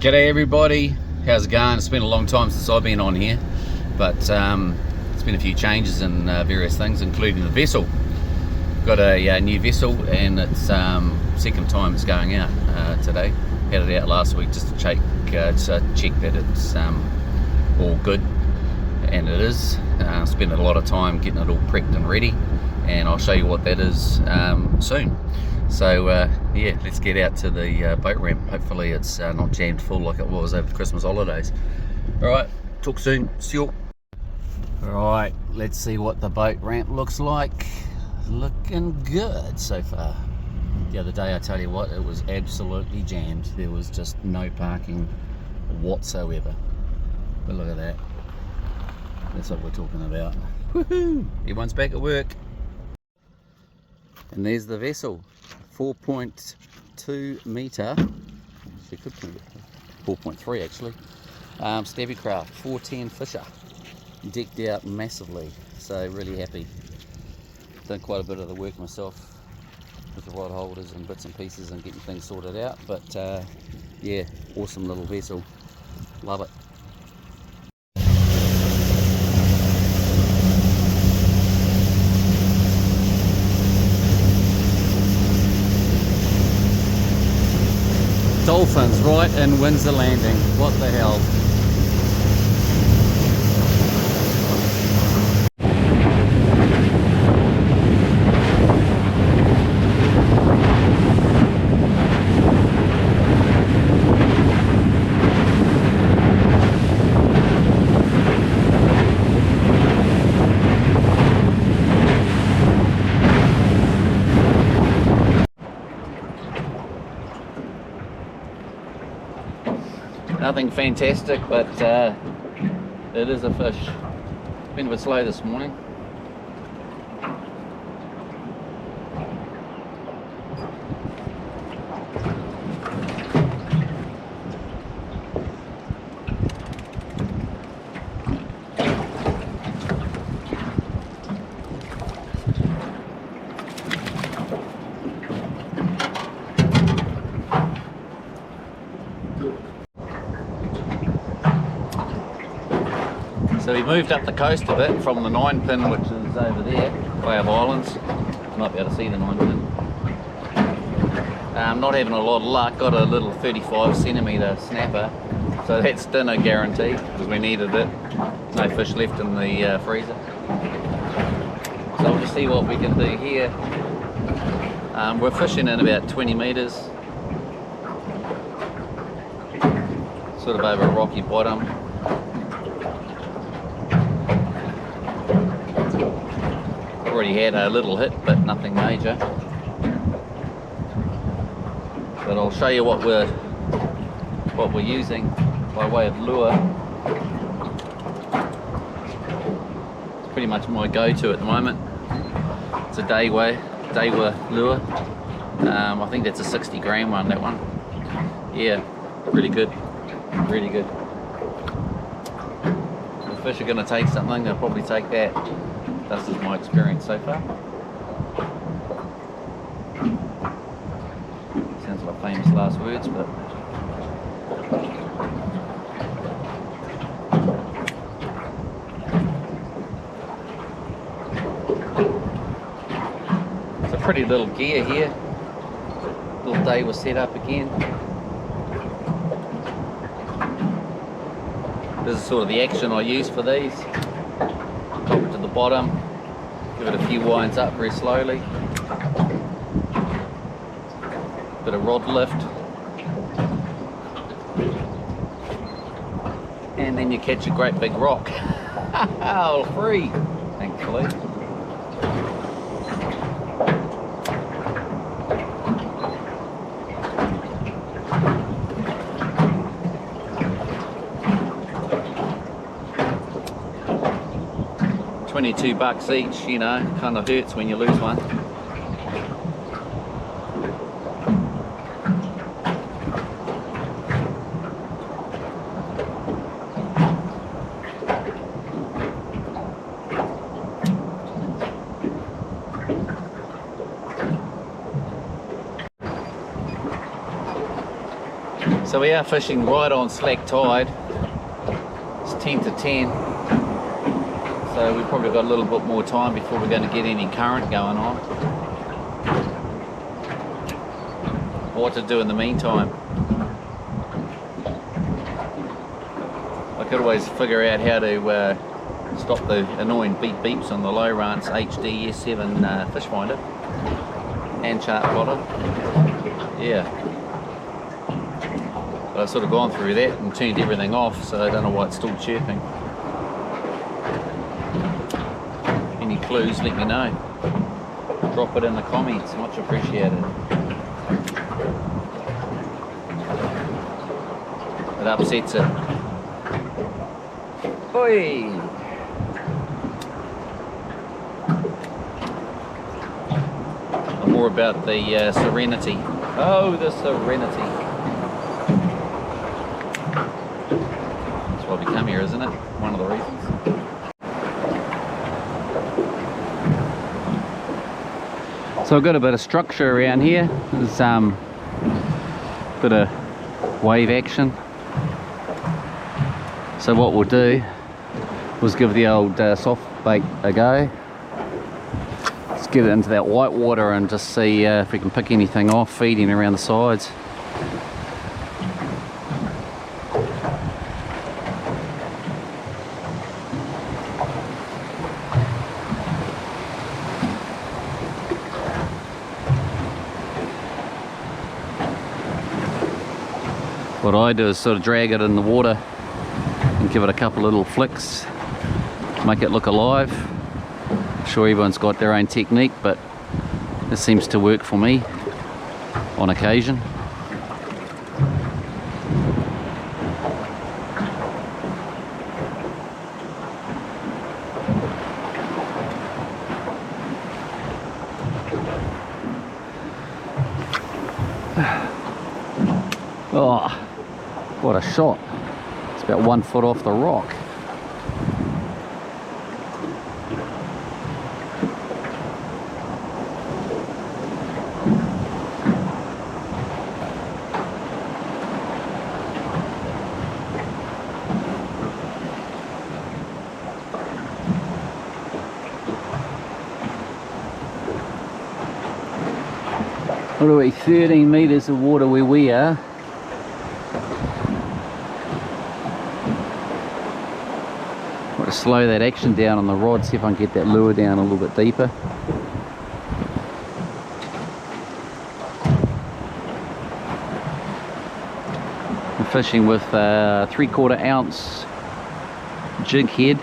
G'day everybody, how's it going? It's been a long time since I've been on here, but it's been a few changes in various things, including the vessel. Got a new vessel, and it's second time it's going out today. Had it out last week just to check that it's all good, and it is. Spent a lot of time getting it all prepped and ready, and I'll show you what that is soon. So yeah, let's get out to the boat ramp. Hopefully it's not jammed full like it was over the Christmas holidays. Alright, talk soon, see you. Alright, let's see what the boat ramp looks like. Looking good so far. The other day, I tell you what, it was absolutely jammed. There was just no parking whatsoever. But look at that. That's what we're talking about. Woohoo! Everyone's back at work. And there's the vessel. 4.2 metre, 4.3 actually, Stabicraft 410 Fisher, decked out massively, so really happy. Done quite a bit of the work myself with the rod holders and bits and pieces and getting things sorted out, but yeah, awesome little vessel, love it. Dolphins right in Windsor Landing, what the hell. Nothing fantastic, but it is a fish. Been a bit slow this morning. So we moved up the coast a bit from the 9-pin, which is over there, Bay of Islands. You might be able to see the 9-pin. Not having a lot of luck, got a little 35cm snapper, so that's dinner guaranteed, because we needed it. No fish left in the freezer. So we'll just see what we can do here. We're fishing in about 20 metres, sort of over a rocky bottom. Already had a little hit, but nothing major. But I'll show you what we're using by way of lure. It's pretty much my go-to at the moment. It's a Daiwa lure. I think that's a 60 gram one, that one. Yeah, really good, really good. If fish are going to take something, they'll probably take that. That's just my experience so far. Sounds like famous last words, but it's a pretty little gear here. Little day was set up again. This is sort of the action I use for these. Drop it to the bottom, give it a few winds up very slowly, bit of rod lift, and then you catch a great big rock. All free, thankfully. $22 each, you know, kind of hurts when you lose one. So we are fishing right on slack tide. It's 10 to 10. So we've probably got a little bit more time before we're going to get any current going on. What to do in the meantime? I could always figure out how to stop the annoying beep beeps on the low rance HD S7 fish finder and chart plotter. Yeah, but I've sort of gone through that and turned everything off, so I don't know why it's still chirping. Any clues, let me know. Drop it in the comments, much appreciated. It upsets it. Oi! More about the Serenity. Oh, the Serenity. That's why we come here, isn't it? One of the reasons. So I've got a bit of structure around here. There's a bit of wave action. So what we'll do was give the old soft bait a go. Let's get it into that white water and just see if we can pick anything off feeding around the sides. What I do is sort of drag it in the water and give it a couple of little flicks, make it look alive. I'm sure everyone's got their own technique, but this seems to work for me on occasion. Oh, what a shot. It's about 1 foot off the rock. What are we, 13 metres of water where we are. Got to slow that action down on the rod, see if I can get that lure down a little bit deeper. I'm fishing with a 3/4 ounce jig head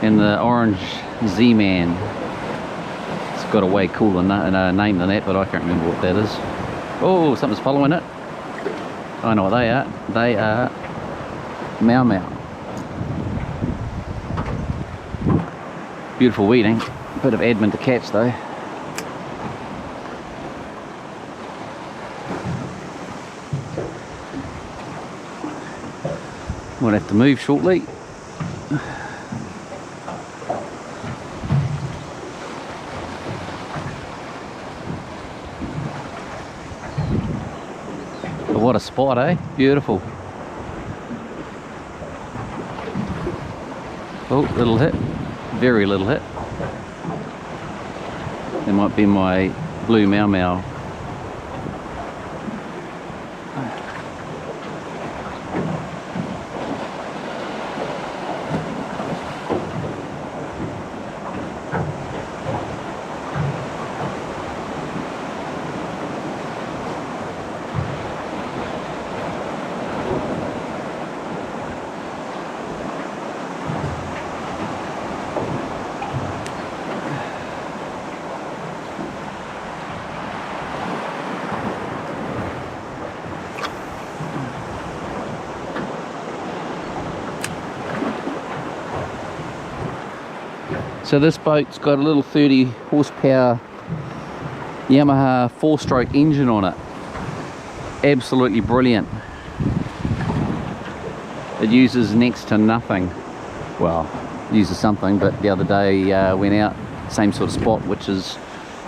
and the orange Z-Man. It's got a way cooler name than that, but I can't remember what that is. Oh, something's following it. I know what they are. They are Mau Mau. Beautiful weeding. Bit of admin to catch though. Might have to move shortly. But what a spot, eh? Beautiful. Oh, little hit. Very little hit. There might be my blue Mau Mau. So this boat's got a little 30 horsepower Yamaha 4-stroke engine on it. Absolutely brilliant. It uses next to nothing. Well, it uses something, but the other day went out, same sort of spot, which is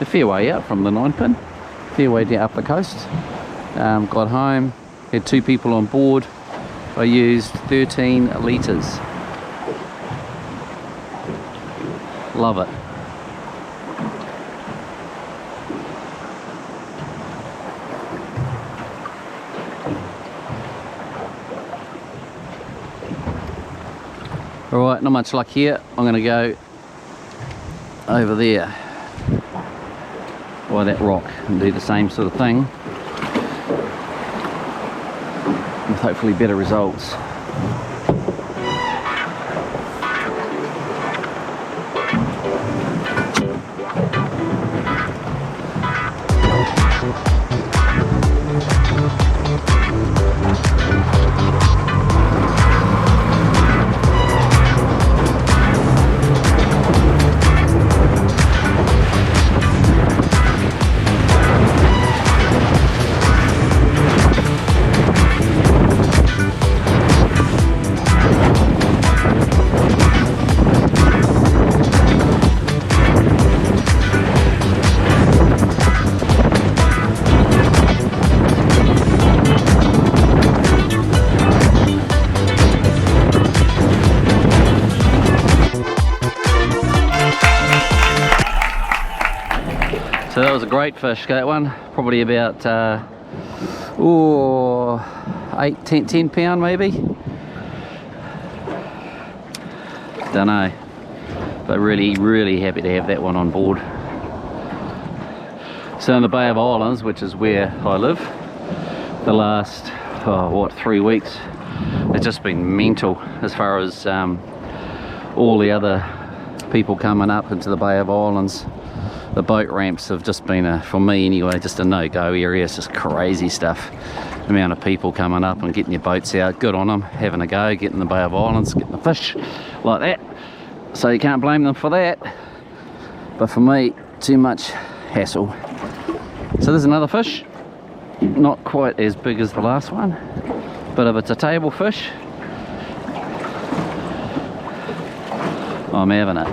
a fair way out from the 9-pin, fair way down up the coast. Got home, had 2 people on board. I used 13 litres. Love it. Alright, not much luck here. I'm going to go over there by that rock and do the same sort of thing with hopefully better results. So that was a great fish, that one. Probably about 10 pound maybe. Don't know, but really happy to have that one on board. So in the Bay of Islands, which is where I live, the last 3 weeks, it's just been mental as far as all the other people coming up into the Bay of Islands. The boat ramps have just been, for me anyway, just a no-go area. It's just crazy stuff. The amount of people coming up and getting your boats out, good on them, having a go, getting the Bay of Islands, getting the fish like that. So you can't blame them for that. But for me, too much hassle. So there's another fish. Not quite as big as the last one, but if it's a table fish, I'm having it.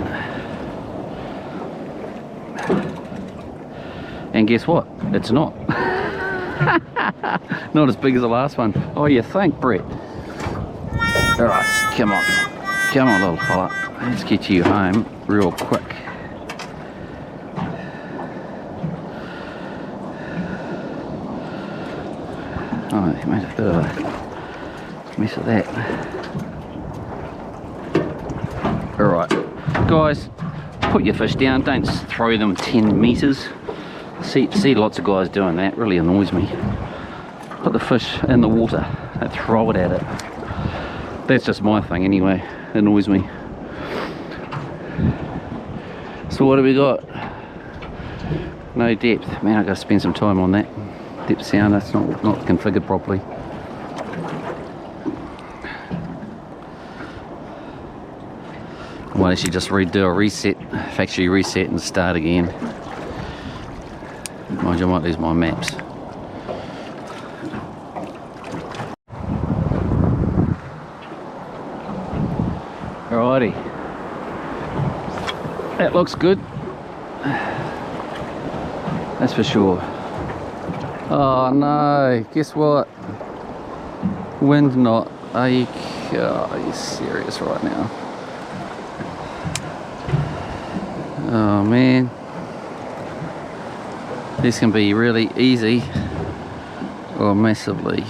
And guess what? It's not. Not as big as the last one. Oh, you think, Brett? Alright, come on. Come on, little fella. Let's get you home real quick. Oh, you made a bit of a mess of that. Alright, guys, put your fish down. Don't throw them 10 metres. See lots of guys doing that, really annoys me. Put the fish in the water and throw it at it. That's just my thing anyway, it annoys me. So what do we got? No depth. Man, I've got to spend some time on that. Depth sound, that's not configured properly. Why don't you just do a reset, factory reset and start again. Mind you, I might lose my maps. Alrighty. That looks good. That's for sure. Oh no, guess what? Windknot. Are you serious right now? Oh man. This can be really easy or massively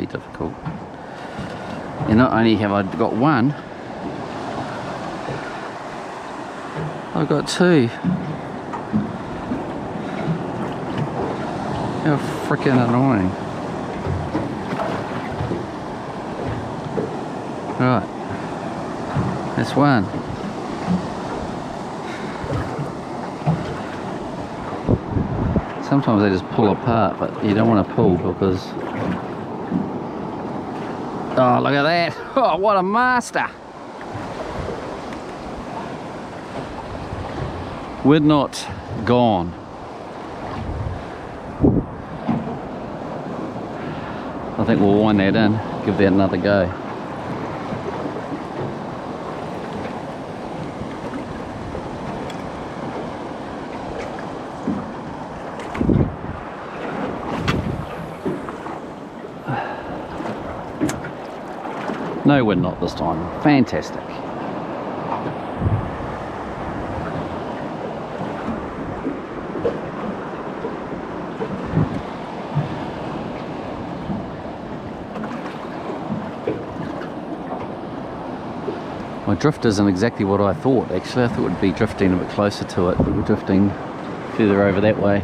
difficult. And not only have I got one, I've got 2. How freaking annoying. Right, that's one. Sometimes they just pull apart, but you don't want to pull because... Oh, look at that! Oh, what a master! Windknot gone. I think we'll wind that in, give that another go. No wind knot this time. Fantastic. My drift isn't exactly what I thought actually. I thought we'd be drifting a bit closer to it, but we're drifting further over that way.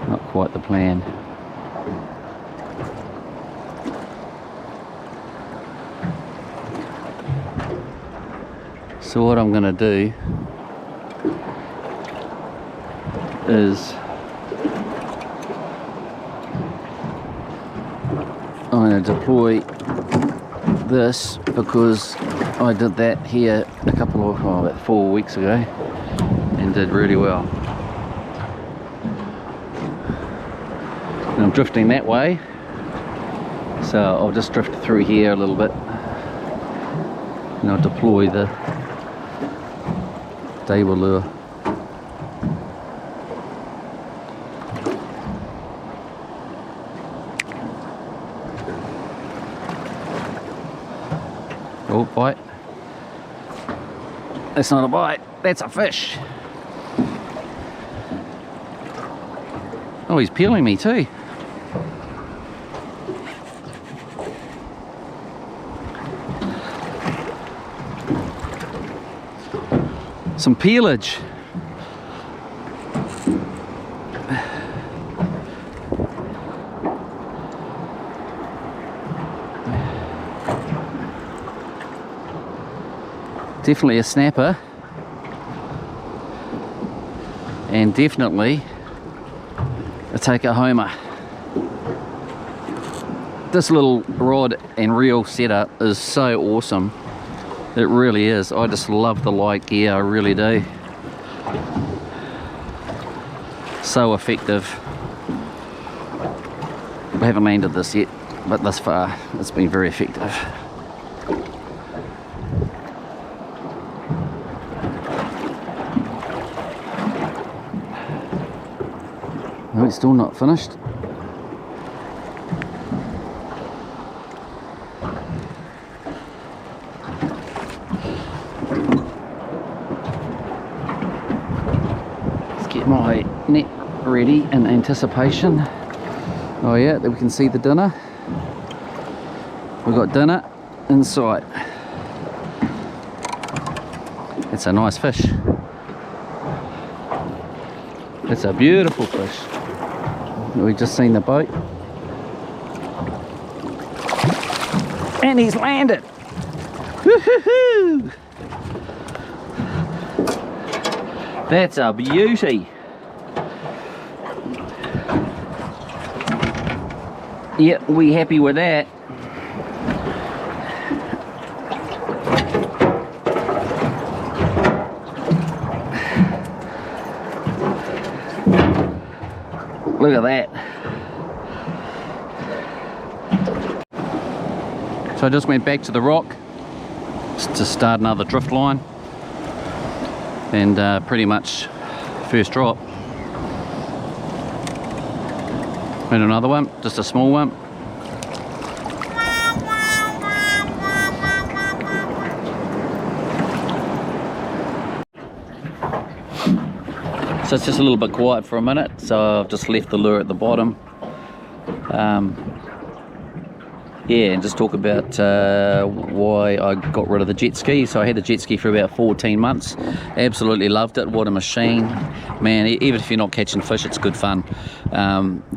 Not quite the plan. So what I'm going to do is I'm going to deploy this because I did that here a couple of, about 4 weeks ago and did really well. And I'm drifting that way, so I'll just drift through here a little bit and I'll deploy the table lure. Oh, bite. That's not a bite, that's a fish. Oh, he's peeling me too. Some peelage. Definitely a snapper, and definitely a take-a-homer. This little rod and reel setup is so awesome. It really is. I just love the light gear, I really do. So effective. We haven't landed this yet, but thus far it's been very effective. No, it's still not finished. Let's get my net ready in anticipation. Oh yeah, we can see the dinner. We've got dinner in sight. It's a nice fish. It's a beautiful fish. We've just seen the boat. And he's landed. Woo-hoo-hoo! That's a beauty. Yep, we happy with that. Look at that. So I just went back to the rock to start another drift line, and pretty much first drop. And another one, just a small one. So it's just a little bit quiet for a minute, so I've just left the lure at the bottom. Yeah, and just talk about why I got rid of the jet ski. So I had the jet ski for about 14 months. Absolutely loved it. What a machine. Man, even if you're not catching fish, it's good fun.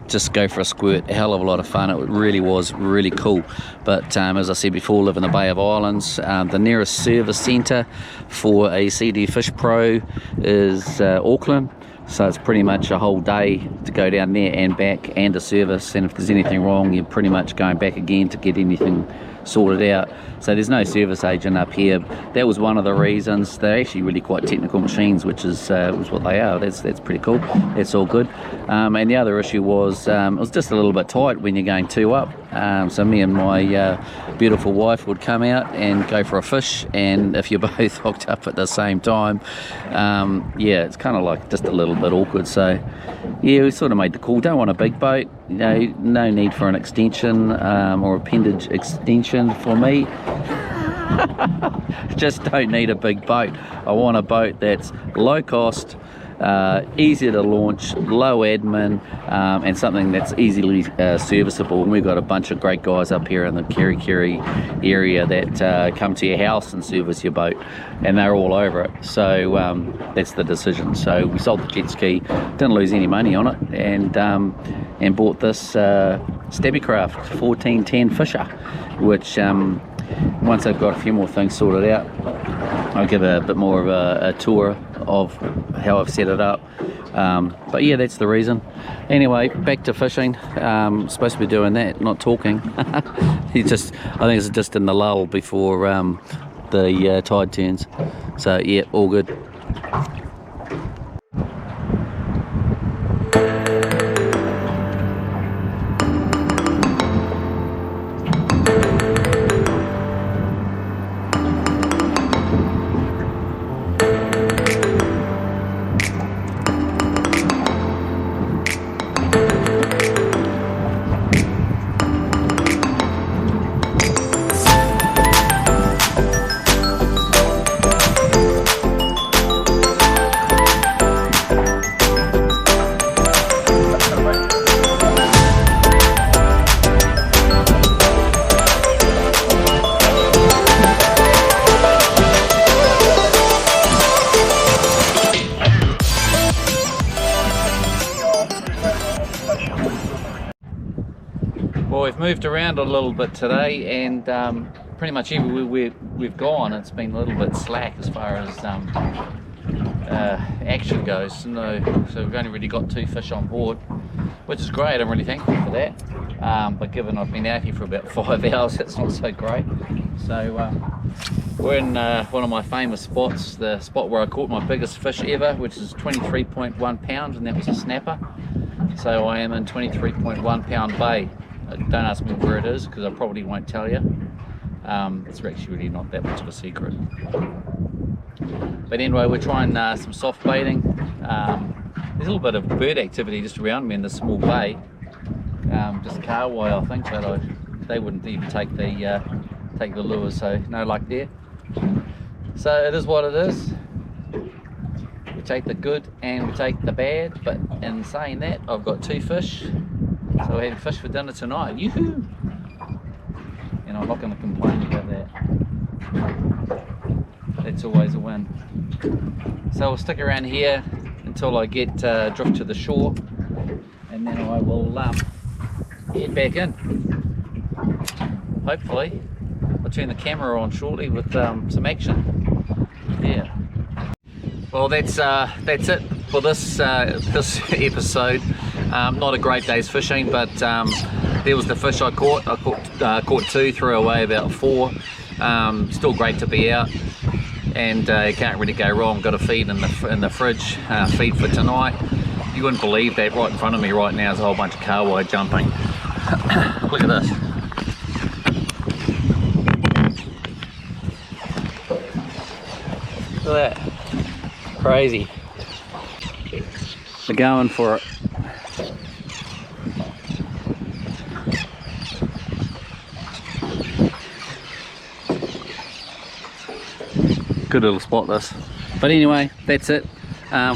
Just go for a squirt. A hell of a lot of fun. It really was really cool. But as I said before, live in the Bay of Islands. The nearest service centre for a SeaDoo Fishpro is Auckland. So it's pretty much a whole day to go down there and back, and a service, and if there's anything wrong you're pretty much going back again to get anything sorted out. So there's no service agent up here. That was one of the reasons. They're actually really quite technical machines, which is what they are. That's pretty cool. That's all good. And the other issue was it was just a little bit tight when you're going 2 up. So me and my beautiful wife would come out and go for a fish, and if you're both hooked up at the same time, yeah, it's kind of like just a little bit awkward. So yeah, we sort of made the call. Don't want a big boat, you know, no need for an extension or appendage extension for me. Just don't need a big boat. I want a boat that's low cost, easy to launch, low admin, and something that's easily serviceable. And we've got a bunch of great guys up here in the Kerry area that come to your house and service your boat, and they're all over it. So that's the decision. So we sold the jet ski, didn't lose any money on it, and bought this Stabicraft 1410 Fisher, which once I've got a few more things sorted out, I'll give a bit more of a tour of how I've set it up. But yeah, that's the reason. Anyway, back to fishing. Supposed to be doing that, not talking. I think it's just in the lull before the tide turns. So yeah, all good. Well, we've moved around a little bit today, and pretty much everywhere we've gone, it's been a little bit slack as far as action goes. So we've only really got 2 fish on board, which is great. I'm really thankful for that. But given I've been out here for about 5 hours, it's not so great. So we're in one of my famous spots, the spot where I caught my biggest fish ever, which is 23.1 pounds, and that was a snapper. So I am in 23.1 pound bay. Don't ask me where it is, because I probably won't tell you. It's actually really not that much of a secret. But anyway, we're trying some soft baiting. There's a little bit of bird activity just around me in this small bay. Just carway, I think, but they wouldn't even take the lures, so no luck there. So it is what it is. We take the good and we take the bad, but in saying that, I've got 2 fish. So we're having fish for dinner tonight. Yoo-hoo! And I'm not going to complain about that. That's always a win. So we'll stick around here until I get drift to the shore, and then I will head back in. Hopefully, I'll turn the camera on shortly with some action. Yeah. Well, that's it for this episode. Not a great day's fishing, but there was the fish I caught. I caught 2, threw away about 4. Still great to be out, and you can't really go wrong. Got a feed in the fridge, feed for tonight. You wouldn't believe that right in front of me right now is a whole bunch of carway jumping. Look at this. Look at that. Crazy. They're going for it. Good little spot this. But anyway, that's it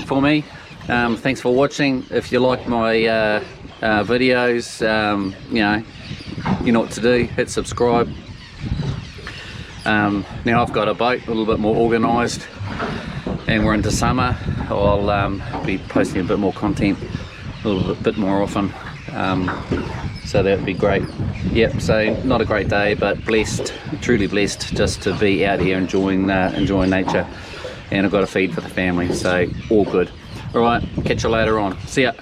for me. Thanks for watching. If you like my videos, you know what to do. Hit subscribe. Now I've got a boat a little bit more organised, and we're into summer. I'll be posting a bit more content a little bit more often, so that would be great. Yep, so not a great day, but blessed, truly blessed, just to be out here enjoying nature, and I've got a feed for the family, so all good. All right, catch you later on. See ya.